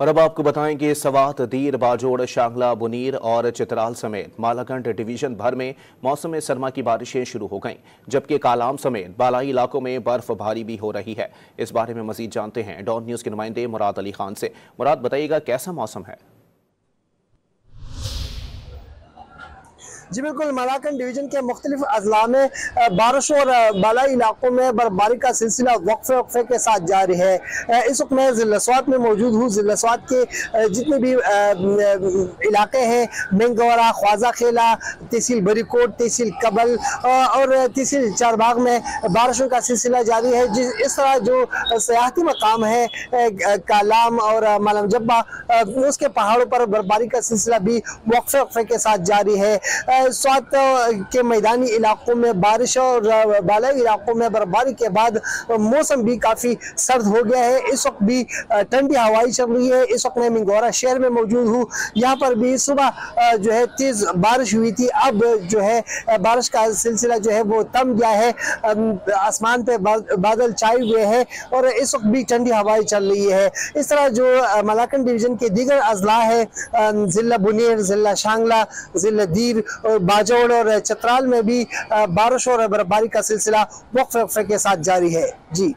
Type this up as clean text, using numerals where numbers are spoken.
और अब आपको बताएं कि सवात, दीर, बाजोड़, शांगला, बुनीर और चित्राल समेत मालाकंड डिवीजन भर में मौसम सरमा की बारिशें शुरू हो गईं, जबकि कालाम समेत बालाई इलाकों में बर्फबारी भी हो रही है। इस बारे में मजीद जानते हैं डॉन न्यूज के नुमाइंदे मुराद अली खान से। मुराद, बताइएगा कैसा मौसम है? जी बिल्कुल, मालाकंड डिवीजन के मुख्तलिफ अजला में बारिश और बालाई इलाकों में बर्फबारी का सिलसिला वक्फे वक्फे के साथ जारी है। इस वक्त मैं ज़िला स्वात में मौजूद हूँ। ज़िला स्वात के जितने भी इलाके हैं, मेंगोरा, ख्वाजा खेला, तहसील बरीकोट, तहसील कबल और तहसील चारबाग में बारिशों का सिलसिला जारी है। इस तरह जो सियाहती मकाम है कालाम और मालम जब्बा, उसके पहाड़ों पर बर्फबारी का सिलसिला भी वक्फे वक्फे के साथ जारी है। स्वात के मैदानी इलाकों में बारिश और बालाई इलाकों में बर्फबारी के बाद मौसम भी काफ़ी सर्द हो गया है। इस वक्त भी ठंडी हवाई चल रही है। इस वक्त मैं मिंगोरा शहर में मौजूद हूँ। यहाँ पर भी सुबह जो है तेज़ बारिश हुई थी। अब जो है बारिश का सिलसिला जो है वो थम गया है। आसमान पे बादल छाए हुए हैं और इस वक्त भी ठंडी हवाएं चल रही है। इस तरह जो मालाकंड डिवीजन के दीगर अजला है, ज़िला बुनीर, ज़िला शांगला, ज़िला दीर और बाजोड़ और चित्राल में भी बारिश और बर्फबारी का सिलसिला वक्फे वक्फे के साथ जारी है। जी।